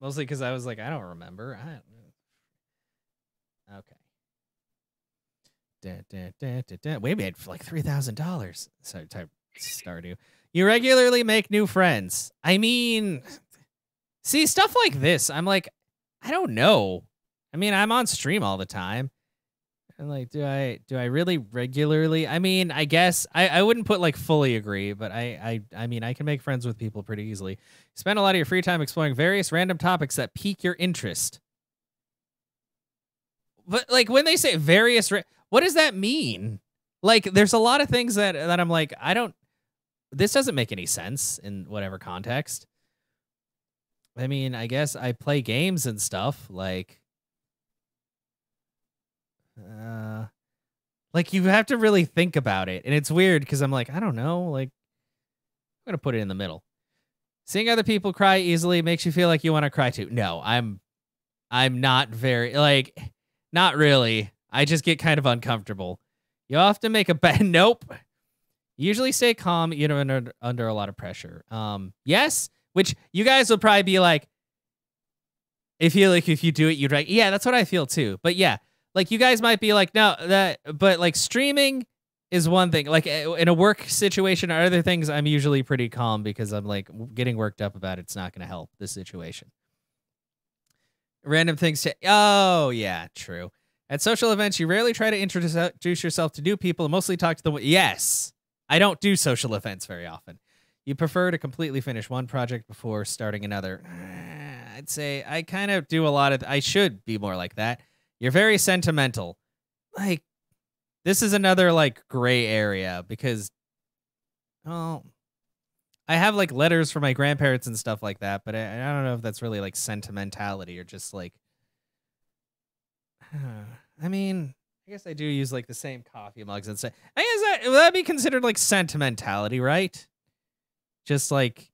Mostly because I was like, I don't remember. Okay. Wait a minute, for like $3,000. So type Stardew. You regularly make new friends. I mean, see, stuff like this, I'm like, I don't know. I mean, I'm on stream all the time. And like, do I really regularly? I mean, I guess I wouldn't put like fully agree, but I mean, I can make friends with people pretty easily. Spend a lot of your free time exploring various random topics that pique your interest. But like when they say various, what does that mean? Like, there's a lot of things that I'm like, I don't. This doesn't make any sense in whatever context. I mean, I guess I play games and stuff like. Like you have to really think about it, and it's weird because I'm like, I don't know, like I'm gonna put it in the middle. Seeing other people cry easily makes you feel like you want to cry too. No, I'm not very like, not really. I just get kind of uncomfortable. You often make a bad nope. Usually stay calm, you know, under a lot of pressure. Yes, which you guys will probably be like, if you do it, you'd like, yeah, that's what I feel too. But yeah. Like, you guys might be like, no, but like streaming is one thing. Like in a work situation or other things, I'm usually pretty calm because I'm like getting worked up about it's not going to help the situation. Random things to, oh yeah, true. At social events, you rarely try to introduce yourself to new people and mostly talk to them. Yes, I don't do social events very often. You prefer to completely finish one project before starting another. I'd say I kind of do a lot of, I should be more like that. You're very sentimental. Like, this is another, like, gray area because, oh, I have, like, letters from my grandparents and stuff like that, but I don't know if that's really, like, sentimentality or just, like, I mean, I guess I do use, like, the same coffee mugs and stuff. I guess would that be considered, like, sentimentality, right? Just, like,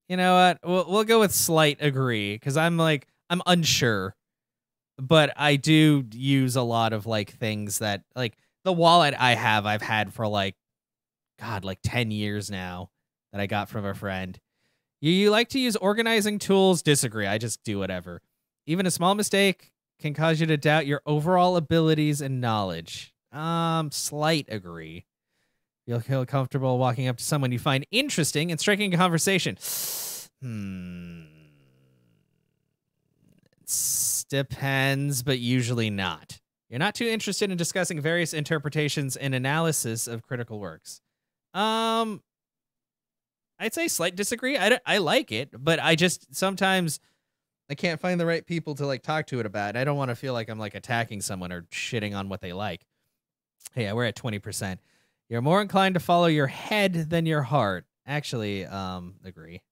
you know what? We'll go with slight agree because I'm, like, I'm unsure. But I do use a lot of like things that like the wallet I've had for like, God, like 10 years now that I got from a friend. You like to use organizing tools? Disagree. I just do whatever. Even a small mistake can cause you to doubt your overall abilities and knowledge. Slight agree. You'll feel comfortable walking up to someone you find interesting and striking a conversation. Depends, but usually not. You're not too interested in discussing various interpretations and analysis of critical works. I'd say slight disagree. I like it, but I just sometimes I can't find the right people to like talk to it about. I don't want to feel like I'm like attacking someone or shitting on what they like. Hey, we're at 20%. You're more inclined to follow your head than your heart. Actually, agree.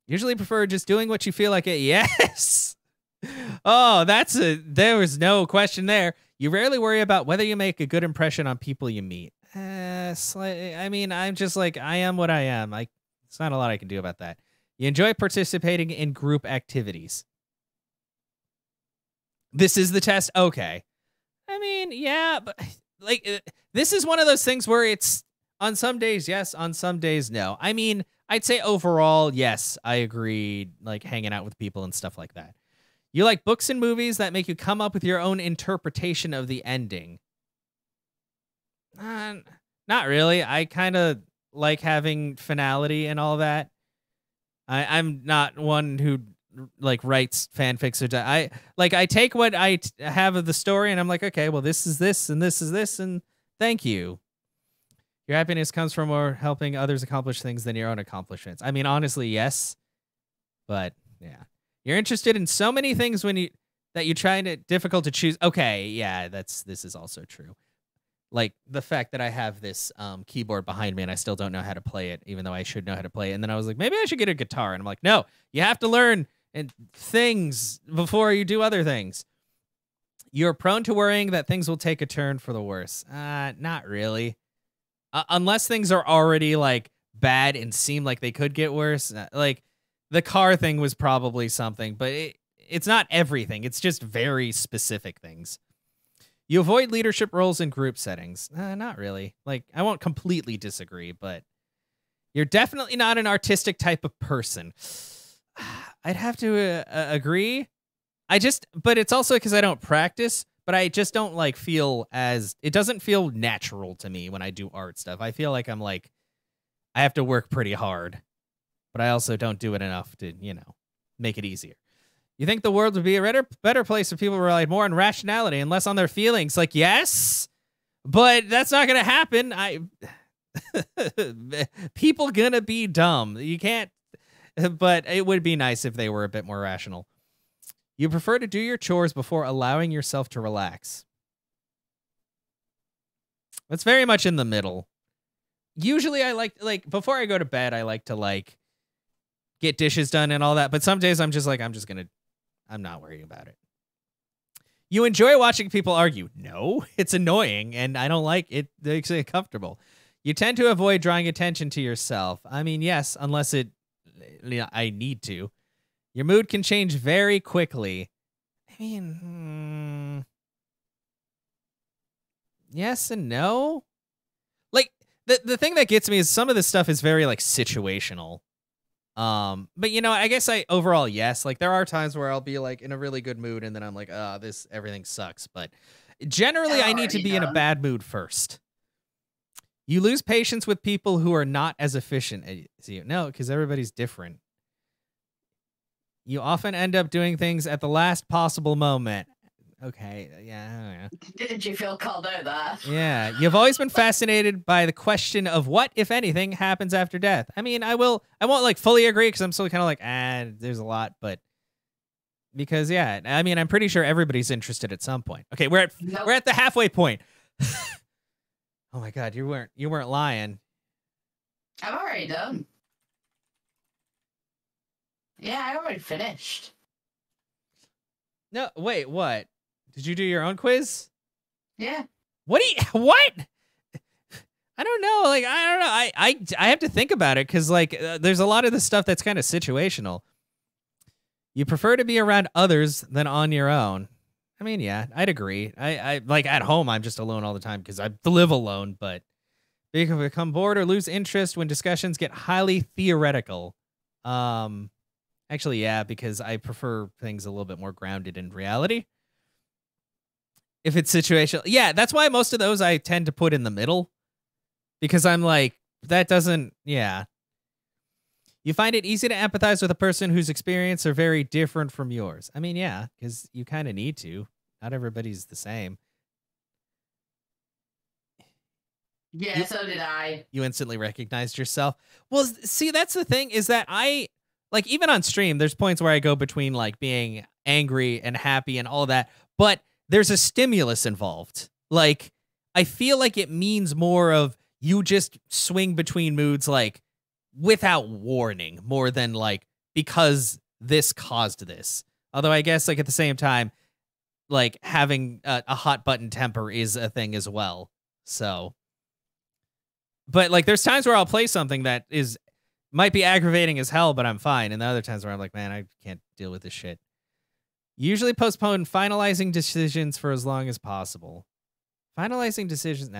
Usually prefer just doing what you feel like it. Yes. Oh, there was no question there. You rarely worry about whether you make a good impression on people you meet. Slightly, I mean, I'm just like, I am what I am. It's not a lot I can do about that. You enjoy participating in group activities. This is the test. Okay. I mean, yeah, but like, this is one of those things where it's on some days, yes, on some days, no. I mean, I'd say overall, yes, I agree, like hanging out with people and stuff like that. You like books and movies that make you come up with your own interpretation of the ending. Not really. I kind of like having finality and all that. I'm not one who like writes fanfics or I take what I have of the story and I'm like, okay, well, this is this and this is this and thank you. Your happiness comes from more helping others accomplish things than your own accomplishments. I mean, honestly, yes, but yeah, you're interested in so many things that you try to difficult to choose. Okay, yeah, this is also true. Like the fact that I have this keyboard behind me and I still don't know how to play it, even though I should know how to play it. And then I was like, maybe I should get a guitar. And I'm like, no, you have to learn things before you do other things. You're prone to worrying that things will take a turn for the worse. Not really. Unless things are already like bad and seem like they could get worse. Like the car thing was probably something, but it's not everything. It's just very specific things. You avoid leadership roles in group settings. Not really. Like I won't completely disagree, but You're definitely not an artistic type of person. I'd have to agree. But it's also because I don't practice, but I just don't like feel as, it doesn't feel natural to me when I do art stuff. I feel like I have to work pretty hard, but I also don't do it enough to, make it easier. You think the world would be a better place if people relied more on rationality and less on their feelings? Like, yes, but that's not going to happen. People gonna be dumb. You can't, but it would be nice if they were a bit more rational. You prefer to do your chores before allowing yourself to relax. That's very much in the middle. Usually I like before I go to bed, I like to get dishes done and all that. But some days I'm not worrying about it. You enjoy watching people argue. No, it's annoying and I don't like it. It makes me uncomfortable. You tend to avoid drawing attention to yourself. I mean, yes, unless I need to. Your mood can change very quickly. I mean, yes and no. Like, the thing that gets me is some of this stuff is very, situational. But, I guess overall, yes. Like, there are times where I'll be, in a really good mood, and then I'm like, everything sucks. But generally, I need to be in a bad mood first. You lose patience with people who are not as efficient as you. No, because everybody's different. You often end up doing things at the last possible moment. Okay, yeah. Did you feel called out there? Yeah, you've always been fascinated by the question of what, if anything, happens after death. I mean, I won't fully agree because I'm still kind of there's a lot, but because I mean, I'm pretty sure everybody's interested at some point. Okay, we're at the halfway point. Oh my God, you weren't lying. I'm already done. Yeah, I already finished. No, wait, what? Did you do your own quiz? Yeah. What? I don't know. I don't know. I have to think about it because there's a lot of this stuff that's kind of situational. You prefer to be around others than on your own. I mean, yeah, I'd agree. I at home, I'm just alone all the time because I live alone, but you can become bored or lose interest when discussions get highly theoretical. Actually, yeah, because I prefer things a little bit more grounded in reality. If it's situational. Yeah, that's why most of those I tend to put in the middle. Because I'm that doesn't, yeah. You find it easy to empathize with a person whose experience are very different from yours. I mean, yeah, because you kind of need to. Not everybody's the same. Yeah, so did I. You instantly recognized yourself. Well, see, that's the thing is that even on stream, there's points where I go between being angry and happy and all that, but there's a stimulus involved. I feel like it means more of you just swing between moods without warning more than because this caused this. Although I guess at the same time, having a hot button temper is a thing as well. So, but there's times where I'll play something that might be aggravating as hell, but I'm fine. And the other times where I'm like, man, I can't deal with this shit. Usually postpone finalizing decisions for as long as possible. Finalizing decisions,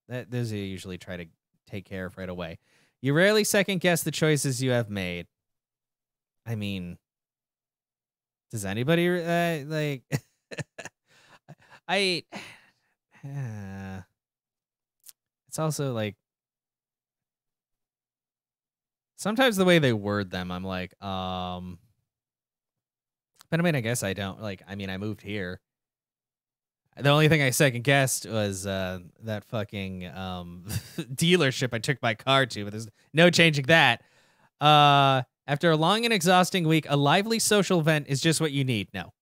those I usually try to take care of right away. You rarely second guess the choices you have made. I mean, does anybody it's also sometimes the way they word them, I'm but I mean, I guess I don't I mean, I moved here. The only thing I second guessed was that fucking dealership I took my car to, but there's no changing that. After a long and exhausting week, a lively social event is just what you need. No.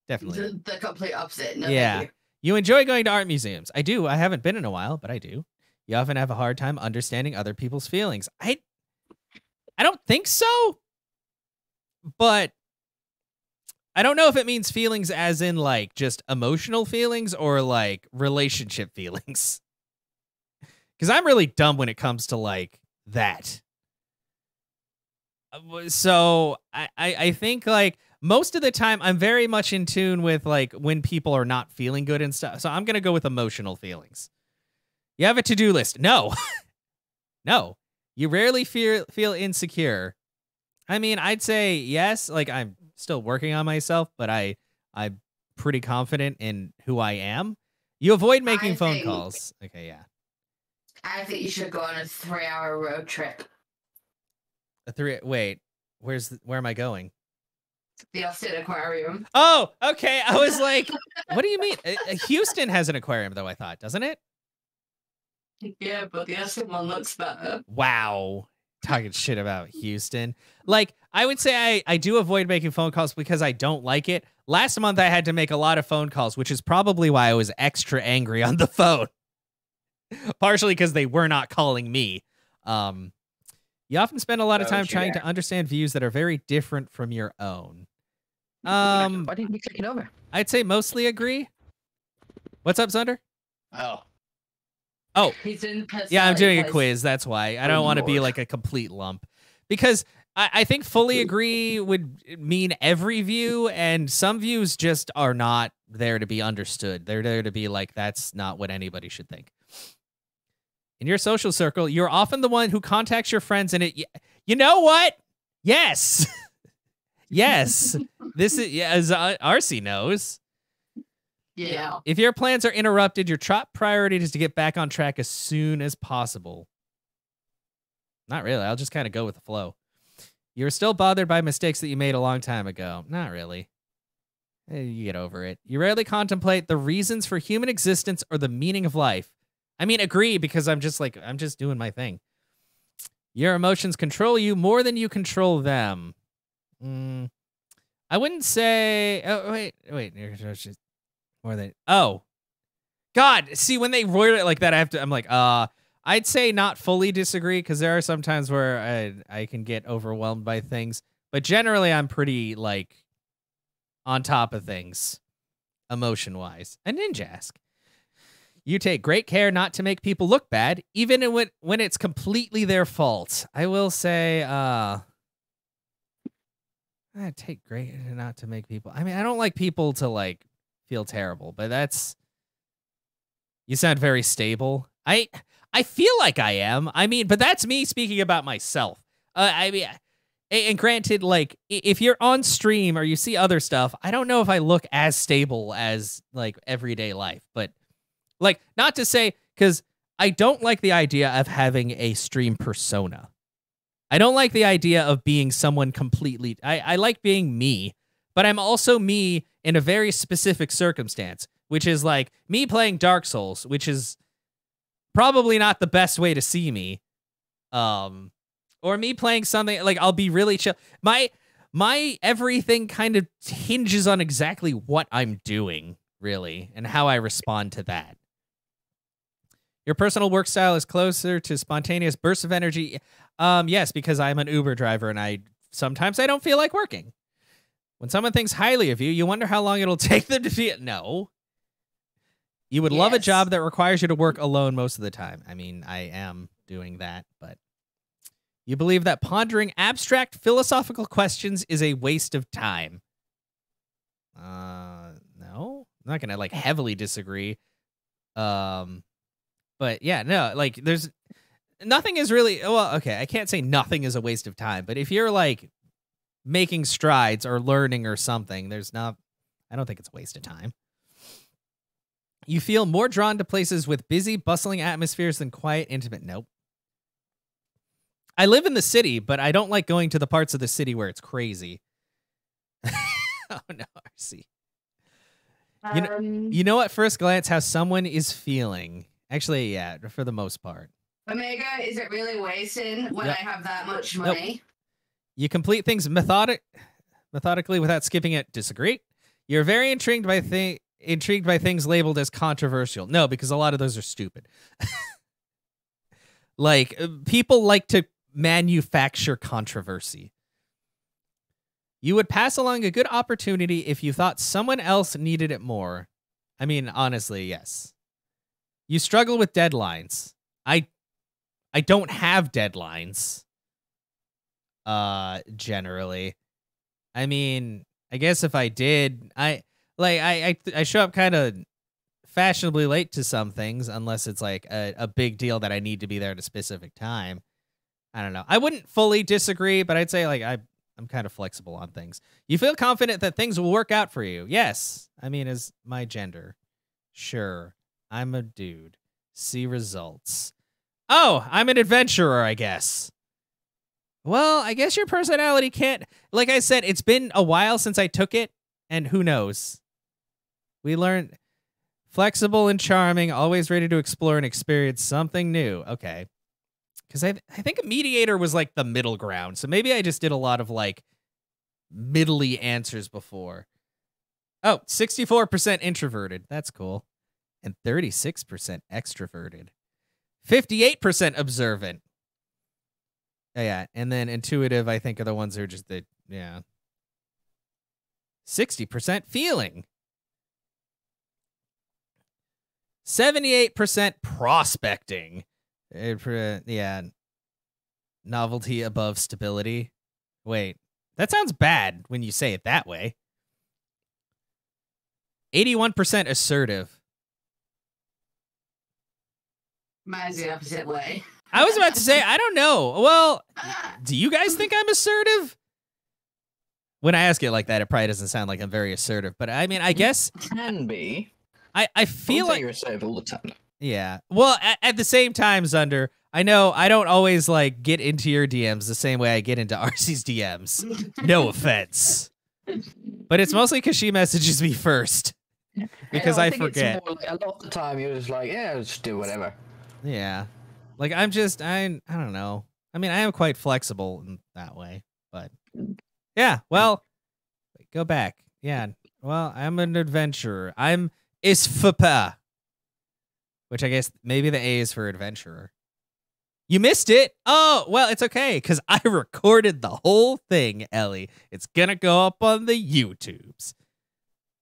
Definitely. The complete opposite. No, yeah. You enjoy going to art museums. I do. I haven't been in a while, but I do. You often have a hard time understanding other people's feelings. I don't think so. But I don't know if it means feelings as in just emotional feelings or relationship feelings. Because I'm really dumb when it comes to that. So I think most of the time I'm very much in tune with when people are not feeling good and stuff. So I'm going to go with emotional feelings. You have a to-do list. No. No. You rarely feel insecure. I mean, I'd say yes. Like, I'm still working on myself, but I'm pretty confident in who I am. You avoid making phone calls. Okay, yeah. I think you should go on a 3-hour road trip. Wait, where am I going? The Austin Aquarium. Oh, okay. I was like, what do you mean? Houston has an aquarium, though, I thought, doesn't it? Yeah, but the Austin one looks better. Wow. Talking shit about Houston. Like, I would say I do avoid making phone calls because I don't like it. Last month, I had to make a lot of phone calls, which is probably why I was extra angry on the phone. Partially because they were not calling me. You often spend a lot of time trying to understand views that are very different from your own. Why didn't you click it over? I'd say mostly agree. What's up, Zunder? Oh, he's in yeah, I'm doing a quiz. That's why. I don't want to be like a complete lump. Because I think fully agree would mean every view, and some views just are not there to be understood. They're there to be like, that's not what anybody should think. In your social circle, you're often the one who contacts your friends, and you know what? Yes. Yes. This is, as RC knows. Yeah. If your plans are interrupted, your top priority is to get back on track as soon as possible. Not really. I'll just kind of go with the flow. You're still bothered by mistakes that you made a long time ago. Not really. You get over it. You rarely contemplate the reasons for human existence or the meaning of life. I mean, agree, because I'm just doing my thing. Your emotions control you more than you control them. I wouldn't say... Oh, wait. More than... Oh. God, see, when they word it like that, I'm like, I'd say not fully disagree, because there are some times where I can get overwhelmed by things. But generally, I'm pretty, like, on top of things, emotion-wise. A Ninjask. You take great care not to make people look bad, even when it's completely their fault. I will say, I take great not to make people... I mean, I don't like people to, like, feel terrible, but that's... You sound very stable. I feel like I am. I mean, but that's me speaking about myself. I mean, and granted, like, if you're on stream or you see other stuff, I don't know if I look as stable as, like, everyday life. But, like, not to say, because I don't like the idea of having a stream persona. I don't like the idea of being someone completely... I like being me, but I'm also me in a very specific circumstance, which is, like, me playing Dark Souls, which is probably not the best way to see me. Or me playing something, like, I'll be really chill. My everything kind of hinges on exactly what I'm doing, really, and how I respond to that. Your personal work style is closer to spontaneous bursts of energy. Yes, because I'm an Uber driver, and sometimes I don't feel like working. When someone thinks highly of you, you wonder how long it'll take them to feel... No. You would love a job that requires you to work alone most of the time. I mean, I am doing that, but... You believe that pondering abstract philosophical questions is a waste of time. No. I'm not going to, like, heavily disagree. But, yeah, no, like, there's... Nothing is really... Well, okay, I can't say nothing is a waste of time, but if you're, like, making strides or learning or something, there's not... I don't think it's a waste of time. You feel more drawn to places with busy, bustling atmospheres than quiet, intimate... Nope. I live in the city, but I don't like going to the parts of the city where it's crazy. Oh, no, RC. You know at first glance how someone is feeling. Actually, yeah, for the most part. Omega, is it really wasting when I have that much money? Nope. You complete things methodically without skipping it. Disagree. You're very intrigued by things labeled as controversial. No, because a lot of those are stupid. Like, people like to manufacture controversy. You would pass along a good opportunity if you thought someone else needed it more. I mean, honestly, yes. You struggle with deadlines. I don't have deadlines. Generally. I mean, I guess if I did, I show up kind of fashionably late to some things, unless it's like a big deal that I need to be there at a specific time. I don't know. I wouldn't fully disagree, but I'd say like I'm kind of flexible on things. You feel confident that things will work out for you. Yes. I mean, is my gender. Sure. I'm a dude. See results. Oh, I'm an adventurer, I guess. Well, I guess your personality can't, like I said, it's been a while since I took it, and who knows? We learned flexible and charming, always ready to explore and experience something new. Okay. Because I think a mediator was like the middle ground. So maybe I just did a lot of like middly answers before. Oh, 64% introverted. That's cool. And 36% extroverted. 58% observant. Oh, yeah. And then intuitive, I think, are the ones who are just the, yeah. 60% feeling. 78% prospecting. Yeah. Novelty above stability. Wait, that sounds bad when you say it that way. 81% assertive. Mine's the opposite way. I was about to say, I don't know. Well, do you guys think I'm assertive? When I ask it like that, it probably doesn't sound like I'm very assertive. But I mean, I guess Can be. I feel like you're assertive all the time. Yeah. Well, at the same time, Zunder, I know I don't always like get into your DMs the same way I get into RC's DMs. No offense. But it's mostly because she messages me first. Because I think forget. It's more like, a lot of the time you're just like, yeah, just do whatever. Yeah. Like I don't know. I mean, I am quite flexible in that way. But yeah, well, go back. Yeah. Well, I'm an adventurer. I'm Isfapa. Which I guess maybe the A is for adventurer. You missed it? Oh, well, it's okay, because I recorded the whole thing, Ellie. It's gonna go up on the YouTubes.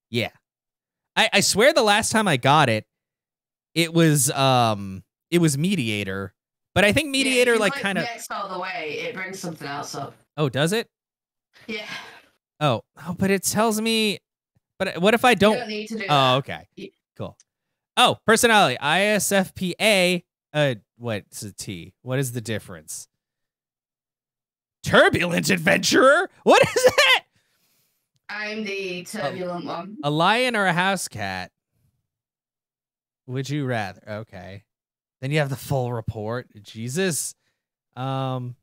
Yeah. I swear the last time I got it, it was Mediator. But I think Mediator like kind of next all the way, it brings something else up. Oh, does it? Yeah. Oh, but it tells me. But what if I don't? You don't need to do Oh, that. okay. Cool. Oh, personality. ISFPA. What's a T? What is the difference? Turbulent adventurer? What is that? I'm the turbulent one. A lion or a house cat? Would you rather? Okay. Then you have the full report. Jesus. Okay,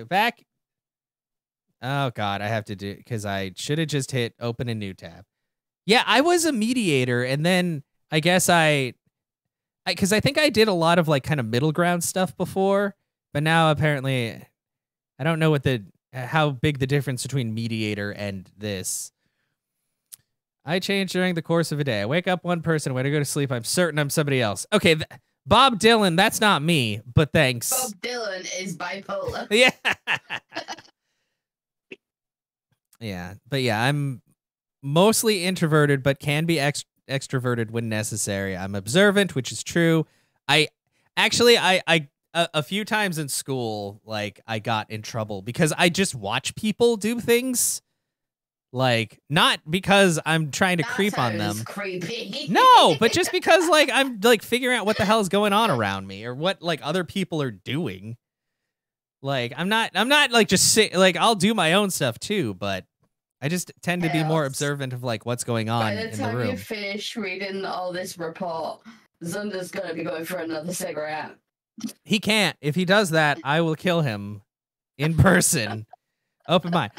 back. Oh, God, I have to do, because I should have just hit open a new tab. Yeah, I was a mediator, and then I guess because I think I did a lot of like kind of middle ground stuff before, but now apparently I don't know how big the difference between mediator and this. I change during the course of a day. I wake up one person. When I go to sleep, I'm certain I'm somebody else. Okay, Bob Dylan, that's not me, but thanks. Bob Dylan is bipolar. Yeah. Yeah, but yeah, I'm mostly introverted, but can be extroverted when necessary. I'm observant, which is true. I a few times in school, like I got in trouble because I just watch people do things. Like, not because I'm trying to creep on them. Creepy. No, but just because like I'm like figuring out what the hell is going on around me or what like other people are doing. Like I'm not like just like I'll do my own stuff too, but I just tend to be more observant of like what's going on in the room. By the time you finish reading all this report, Zunder's gonna be going for another cigarette. He can't. If he does that, I will kill him in person. Open mind.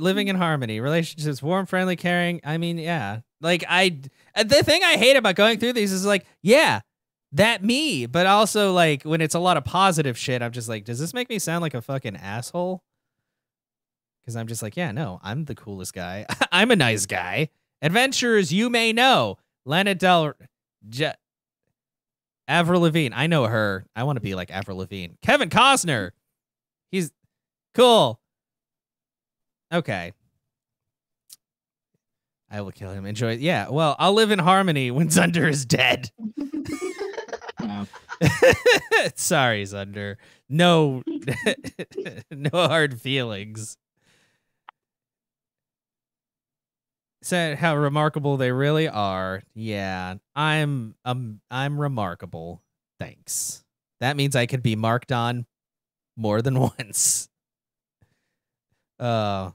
Living in harmony, relationships, warm, friendly, caring. I mean, yeah. Like the thing I hate about going through these is like, yeah, that me. But also like when it's a lot of positive shit, I'm just like, does this make me sound like a fucking asshole? Because I'm just like, yeah, no, I'm the coolest guy. I'm a nice guy. Adventurers, you may know. Lana Avril Lavigne. I know her. I want to be like Avril Lavigne. Kevin Costner. He's cool. Okay. I will kill him. Enjoy. Yeah, well, I'll live in harmony when Zunder is dead. Sorry, Zunder. No, no hard feelings. Said how remarkable they really are. Yeah, I'm remarkable. Thanks. That means I could be marked on more than once. Oh,